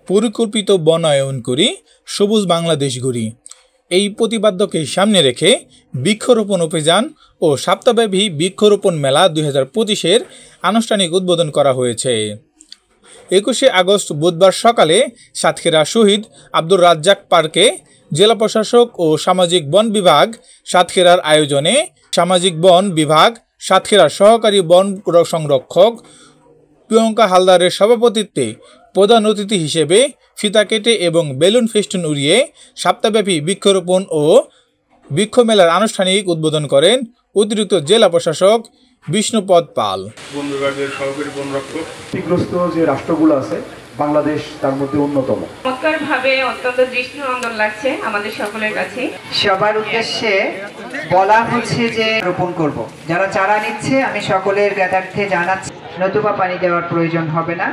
পরিকল্পিত বনায়ন করি, সবুজ বাংলাদেশ গড়ি। এই প্রতিপাদ্যকে সামনে রেখে বৃক্ষরোপণ অভিযান ও সপ্তাহব্যাপী বৃক্ষরোপণ মেলা 2025-এর আনুষ্ঠানিক উদ্বোধন করা হয়েছে। 21শে আগস্ট বুধবার সকালে সাতক্ষীরা শহীদ আব্দুর রাজ্জাক পার্কে জেলা প্রশাসক ও সামাজিক বন বিভাগ সাতক্ষীরার আয়োজনে সামাজিক বন বিভাগ সাতক্ষীরার সহকারী বন সংরক্ষক প্রিয়ঙ্কা হালদারের সভাপতিত্বে প্রধান অতিথি হিসেবে ফিতা কেটে এবং বেলুন ফেস্টুন উড়িয়ে সপ্তাহব্যাপী বৃক্ষরোপণ ও বৃক্ষমেলার আনুষ্ঠানিক উদ্বোধন করেন অতিরিক্ত জেলা প্রশাসক বিষ্ণুপদ পাল। বন বিভাগের সহকারী বন রক্ষক ক্ষতিগ্রস্ত যে রাষ্ট্রগুলো আছে বাংলাদেশ তার মধ্যে অন্যতম। চমৎকারভাবে অত্যন্ত দৃষ্টিনন্দন লাগছে আমাদের সকলের কাছে। সবার উদ্দেশ্যে বলা হচ্ছে যে রোপণ করব। যারা চারা নিচ্ছে আমি সকলের জ্ঞাতার্থে জানাচ্ছি, নতুবা পানি দেওয়ার প্রয়োজন হবে না।